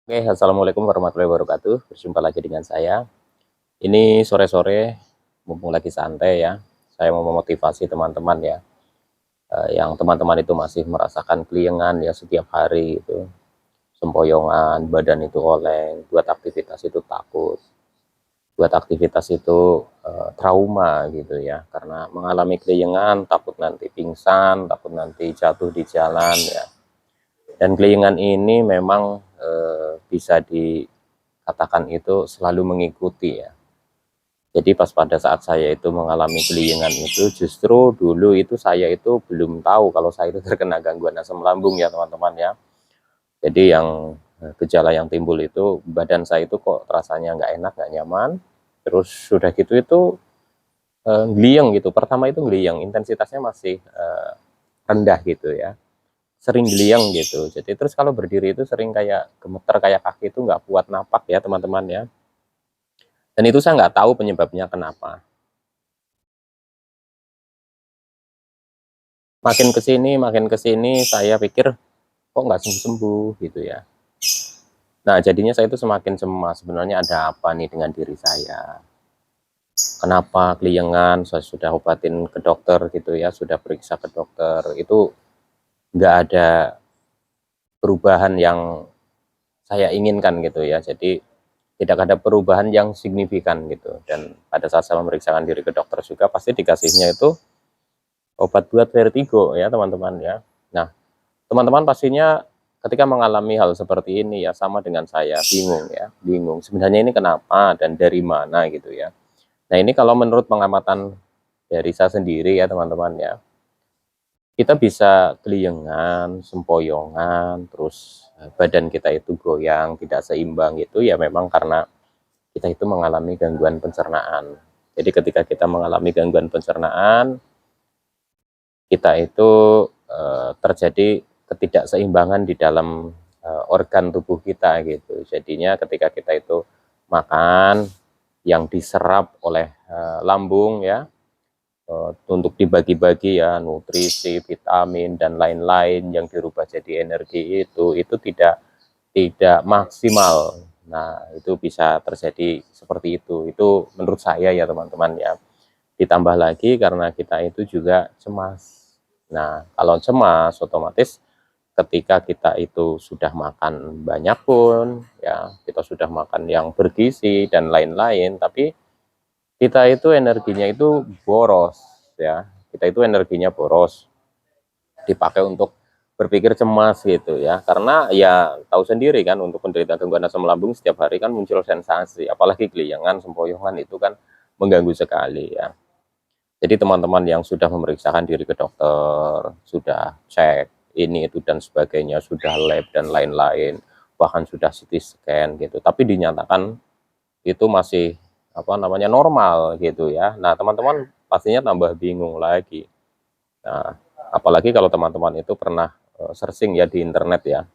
Oke, assalamualaikum warahmatullahi wabarakatuh. Berjumpa lagi dengan saya. Ini sore-sore, mumpung lagi santai ya. Saya mau memotivasi teman-teman ya, yang teman-teman itu masih merasakan keliengan ya setiap hari itu, sempoyongan, badan itu oleng, buat aktivitas itu takut, buat aktivitas itu trauma gitu ya, karena mengalami keliengan, takut nanti pingsan, takut nanti jatuh di jalan ya. Dan keliengan ini memang bisa dikatakan itu selalu mengikuti ya. Jadi pas pada saat saya itu mengalami keliengan itu, justru dulu itu saya itu belum tahu kalau saya itu terkena gangguan asam lambung ya teman-teman ya. Jadi yang gejala yang timbul itu badan saya itu kok rasanya nggak enak, nggak nyaman. Terus sudah gitu itu ngeliang gitu. Pertama itu ngeliang, intensitasnya masih rendah gitu ya. Sering geliang gitu. Jadi terus kalau berdiri itu sering kayak gemeter, kayak kaki itu nggak kuat napak ya teman-teman ya. Dan itu saya nggak tahu penyebabnya kenapa. Makin ke sini saya pikir kok nggak sembuh-sembuh gitu ya. Nah jadinya saya itu semakin cemas, sebenarnya ada apa nih dengan diri saya. Kenapa keliengan, saya sudah obatin ke dokter gitu ya, sudah periksa ke dokter, itu nggak ada perubahan yang saya inginkan gitu ya. Jadi tidak ada perubahan yang signifikan gitu. Dan pada saat saya memeriksakan diri ke dokter juga pasti dikasihnya itu obat buat vertigo ya teman-teman ya. Nah, teman-teman pastinya ketika mengalami hal seperti ini ya sama dengan saya, bingung ya, bingung. Sebenarnya ini kenapa dan dari mana gitu ya. Nah, ini kalau menurut pengamatan dari saya sendiri ya teman-teman ya, kita bisa keliengan, sempoyongan, terus badan kita itu goyang, tidak seimbang itu ya memang karena kita itu mengalami gangguan pencernaan. Jadi ketika kita mengalami gangguan pencernaan, kita itu terjadi ketidakseimbangan di dalam organ tubuh kita gitu. Jadinya ketika kita itu makan yang diserap oleh lambung ya, untuk dibagi-bagi ya nutrisi, vitamin dan lain-lain yang dirubah jadi energi itu tidak maksimal. Nah, itu bisa terjadi seperti itu. Itu menurut saya ya teman-teman ya. Ditambah lagi karena kita itu juga cemas. Nah, kalau cemas otomatis ketika kita itu sudah makan banyak pun ya, kita sudah makan yang bergizi dan lain-lain, tapi kita itu energinya itu boros ya. Kita itu energinya boros dipakai untuk berpikir cemas gitu ya, karena ya tahu sendiri kan untuk penderita gangguan asam lambung setiap hari kan muncul sensasi, apalagi keliengan, sempoyongan itu kan mengganggu sekali ya. Jadi teman-teman yang sudah memeriksakan diri ke dokter, sudah cek ini itu dan sebagainya, sudah lab dan lain-lain, bahkan sudah CT scan gitu, tapi dinyatakan itu masih apa namanya normal gitu ya. Nah teman-teman pastinya tambah bingung lagi. Nah apalagi kalau teman-teman itu pernah searching ya di internet ya,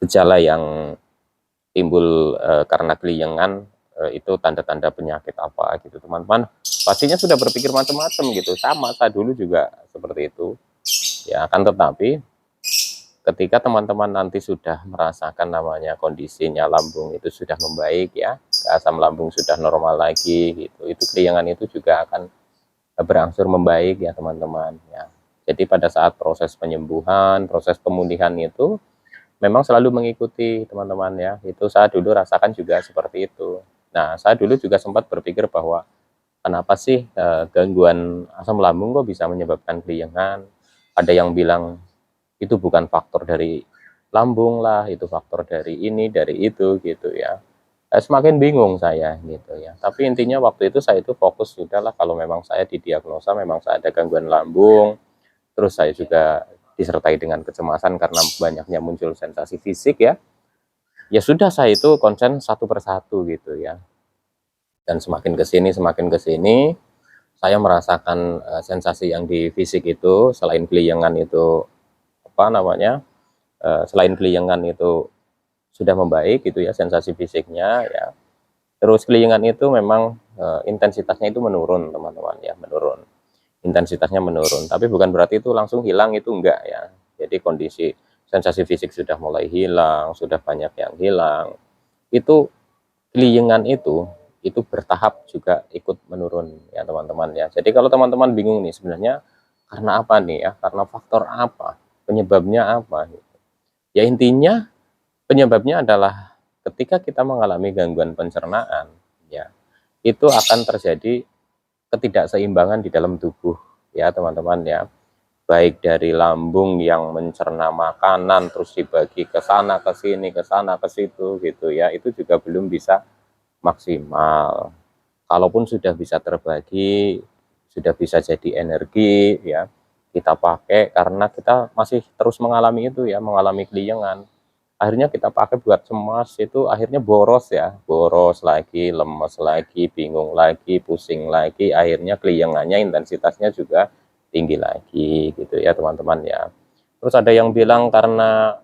gejala yang timbul karena keliengan itu tanda-tanda penyakit apa gitu teman-teman pastinya sudah berpikir macam-macam gitu, sama saya dulu juga seperti itu ya. Akan tetapi ketika teman-teman nanti sudah merasakan namanya kondisinya lambung itu sudah membaik ya, asam lambung sudah normal lagi gitu, itu keliengan itu juga akan berangsur membaik ya teman-teman ya. Jadi pada saat proses penyembuhan, proses pemulihan itu memang selalu mengikuti teman-teman ya. Itu saya dulu rasakan juga seperti itu. Nah, saya dulu juga sempat berpikir bahwa kenapa sih gangguan asam lambung kok bisa menyebabkan keliengan? Ada yang bilang itu bukan faktor dari lambung lah, itu faktor dari ini, dari itu gitu ya. Semakin bingung saya gitu ya. Tapi intinya waktu itu saya itu fokus sudahlah kalau memang saya didiagnosa memang saya ada gangguan lambung, terus saya juga disertai dengan kecemasan karena banyaknya muncul sensasi fisik ya. Ya sudah saya itu konsen satu persatu gitu ya. Dan semakin ke sini saya merasakan sensasi yang di fisik itu selain keliengan itu apa namanya? Selain keliengan itu sudah membaik gitu ya sensasi fisiknya ya. Terus keliengan itu memang intensitasnya itu menurun teman-teman ya, menurun. Intensitasnya menurun, tapi bukan berarti itu langsung hilang, itu enggak ya. Jadi kondisi sensasi fisik sudah mulai hilang, sudah banyak yang hilang. Itu keliengan itu bertahap juga ikut menurun ya teman-teman ya. Jadi kalau teman-teman bingung nih sebenarnya karena apa nih ya, karena faktor apa, penyebabnya apa gitu. Ya intinya penyebabnya adalah ketika kita mengalami gangguan pencernaan ya, itu akan terjadi ketidakseimbangan di dalam tubuh ya teman-teman ya. Baik dari lambung yang mencerna makanan terus dibagi ke sana ke sini ke sana ke situ gitu ya, itu juga belum bisa maksimal. Kalaupun sudah bisa terbagi, sudah bisa jadi energi ya, kita pakai karena kita masih terus mengalami itu ya, mengalami keliengan. Akhirnya kita pakai buat cemas, itu akhirnya boros ya, boros lagi, lemes lagi, bingung lagi, pusing lagi, akhirnya keliengannya intensitasnya juga tinggi lagi gitu ya teman-teman ya. Terus ada yang bilang karena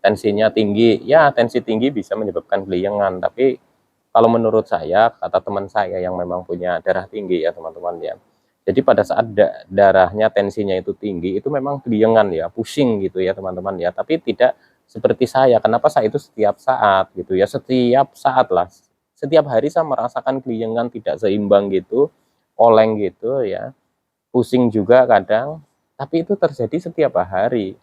tensinya tinggi, ya tensi tinggi bisa menyebabkan keliengan, tapi kalau menurut saya, kata teman saya yang memang punya darah tinggi ya teman-teman ya, jadi pada saat darahnya tensinya itu tinggi, itu memang keliengan ya, pusing gitu ya teman-teman ya, tapi tidak seperti saya. Kenapa saya itu setiap saat gitu ya, setiap saat lah, setiap hari saya merasakan keliengan tidak seimbang gitu, oleng gitu ya, pusing juga kadang, tapi itu terjadi setiap hari.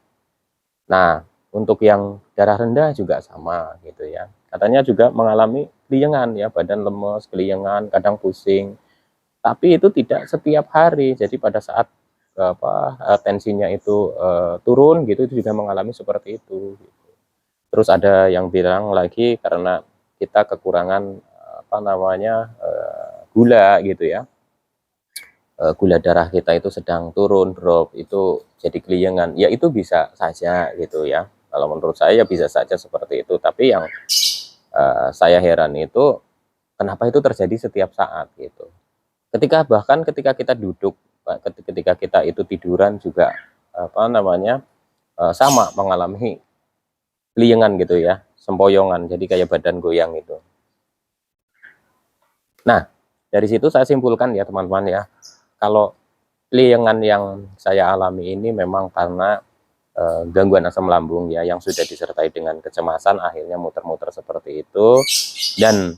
Nah, untuk yang darah rendah juga sama gitu ya. Katanya juga mengalami keliengan ya, badan lemes, keliengan, kadang pusing. Tapi itu tidak setiap hari. Jadi pada saat tensinya itu turun gitu, itu juga mengalami seperti itu. Gitu. Terus ada yang bilang lagi karena kita kekurangan gula gitu ya. Gula darah kita itu sedang turun, drop, itu jadi keliengan. Ya itu bisa saja gitu ya. Kalau menurut saya ya bisa saja seperti itu. Tapi yang saya heran itu kenapa itu terjadi setiap saat gitu. Bahkan ketika kita duduk, ketika kita itu tiduran juga sama mengalami keliengan gitu ya, sempoyongan, jadi kayak badan goyang gitu. Nah, dari situ saya simpulkan ya teman-teman ya, kalau keliengan yang saya alami ini memang karena gangguan asam lambung ya, yang sudah disertai dengan kecemasan, akhirnya muter-muter seperti itu, dan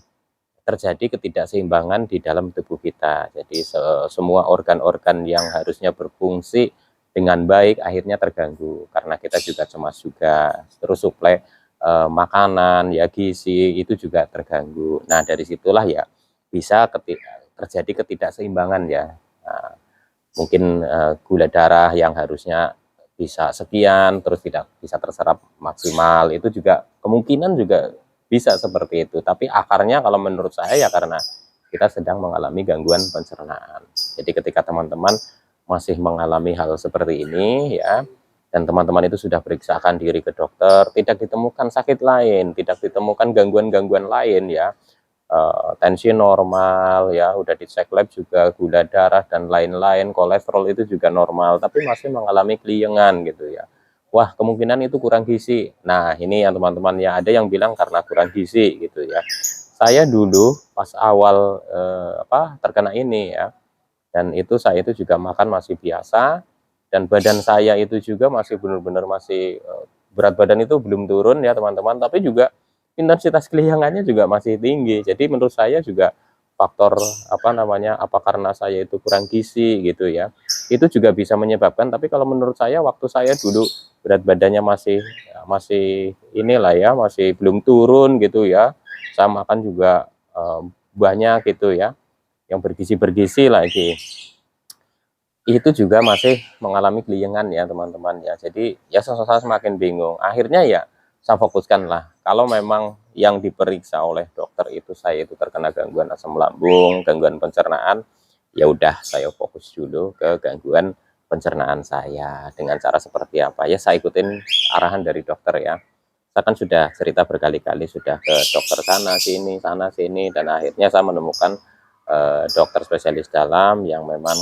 terjadi ketidakseimbangan di dalam tubuh kita. Jadi semua organ-organ yang harusnya berfungsi dengan baik akhirnya terganggu karena kita juga cemas juga. Terus suplai makanan ya, gizi itu juga terganggu. Nah dari situlah ya bisa terjadi ketidakseimbangan ya. Nah, mungkin gula darah yang harusnya bisa sekian terus tidak bisa terserap maksimal, itu juga kemungkinan juga bisa seperti itu. Tapi akarnya kalau menurut saya ya karena kita sedang mengalami gangguan pencernaan. Jadi ketika teman-teman masih mengalami hal seperti ini ya, dan teman-teman itu sudah periksakan diri ke dokter, tidak ditemukan sakit lain, tidak ditemukan gangguan-gangguan lain ya, tensi normal ya, udah dicek lab juga, gula darah dan lain-lain, kolesterol itu juga normal, tapi masih mengalami keliengan gitu ya. Wah, kemungkinan itu kurang gizi. Nah, ini yang teman-teman ya, ada yang bilang karena kurang gizi gitu ya. Saya dulu pas awal terkena ini ya, dan itu saya itu juga makan masih biasa, dan badan saya itu juga masih benar-benar masih berat badan itu belum turun ya teman-teman, tapi juga intensitas kelihangannya juga masih tinggi. Jadi menurut saya juga faktor apa karena saya itu kurang gizi gitu ya, itu juga bisa menyebabkan. Tapi kalau menurut saya waktu saya dulu berat badannya masih inilah ya, masih belum turun gitu ya, saya makan juga banyak gitu ya, yang bergizi lagi, itu juga masih mengalami keliengan ya teman-teman ya. Jadi ya saya semakin bingung. Akhirnya ya saya fokuskan lah, kalau memang yang diperiksa oleh dokter itu saya itu terkena gangguan asam lambung, gangguan pencernaan, ya udah saya fokus dulu ke gangguan pencernaan saya. Dengan cara seperti apa ya, saya ikutin arahan dari dokter ya. Saya kan sudah cerita berkali-kali, sudah ke dokter sana sini, dan akhirnya saya menemukan dokter spesialis dalam yang memang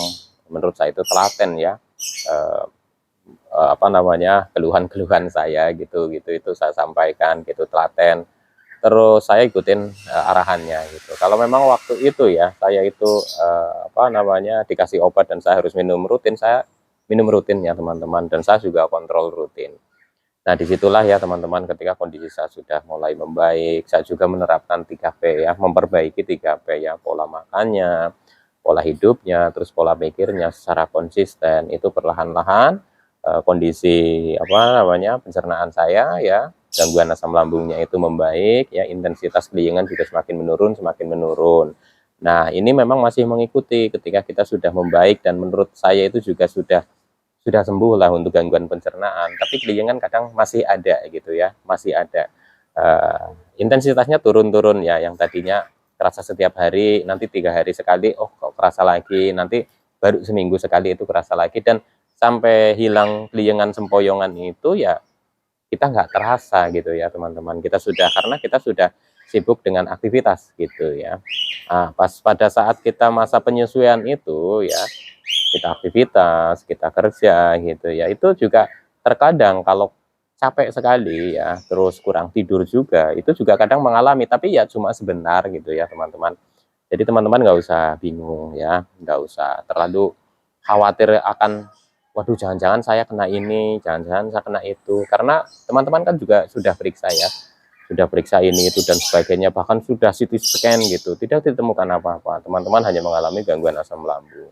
menurut saya itu telaten ya, keluhan-keluhan saya gitu itu saya sampaikan gitu, telaten, terus saya ikutin arahannya gitu. Kalau memang waktu itu ya saya itu dikasih obat dan saya harus minum rutin, saya minum rutin ya teman-teman, dan saya juga kontrol rutin. Nah, disitulah ya teman-teman, ketika kondisi saya sudah mulai membaik, saya juga menerapkan 3P ya, memperbaiki 3P ya, pola makannya, pola hidupnya, terus pola pikirnya secara konsisten. Itu perlahan-lahan kondisi apa namanya pencernaan saya ya, gangguan asam lambungnya itu membaik ya, intensitas keliengan juga semakin menurun, semakin menurun. Nah, ini memang masih mengikuti ketika kita sudah membaik, dan menurut saya itu juga sudah sembuh lah untuk gangguan pencernaan, tapi keliengan kadang masih ada gitu ya, masih ada. Intensitasnya turun-turun ya, yang tadinya kerasa setiap hari, nanti 3 hari sekali, oh kok kerasa lagi, nanti baru seminggu sekali itu kerasa lagi, dan sampai hilang keliengan sempoyongan itu ya kita nggak terasa gitu ya teman-teman. Karena kita sudah sibuk dengan aktivitas gitu ya. Pas pada saat kita masa penyesuaian itu ya, kita aktivitas, kita kerja gitu ya, itu juga terkadang kalau capek sekali ya, terus kurang tidur juga, itu juga kadang mengalami, tapi ya cuma sebentar gitu ya teman-teman. Jadi teman-teman nggak usah bingung ya, nggak usah terlalu khawatir akan, waduh jangan-jangan saya kena ini, jangan-jangan saya kena itu, karena teman-teman kan juga sudah periksa ya, sudah periksa ini itu dan sebagainya, bahkan sudah CT scan gitu, tidak ditemukan apa-apa, teman-teman hanya mengalami gangguan asam lambung.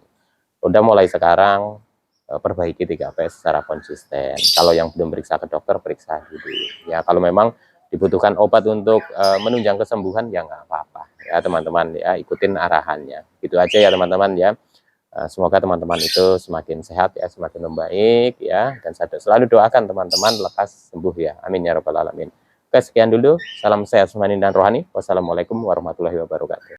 Udah mulai sekarang perbaiki 3P secara konsisten. Kalau yang belum periksa ke dokter, periksa dulu. Ya, kalau memang dibutuhkan obat untuk menunjang kesembuhan, ya nggak apa-apa. Ya teman-teman ya, ikutin arahannya. Gitu aja ya teman-teman ya. Semoga teman-teman itu semakin sehat ya, semakin membaik ya. Dan saya selalu doakan teman-teman lekas sembuh ya. Amin ya rabbal alamin. Oke, sekian dulu. Salam sehat, semanin dan rohani. Wassalamualaikum warahmatullahi wabarakatuh.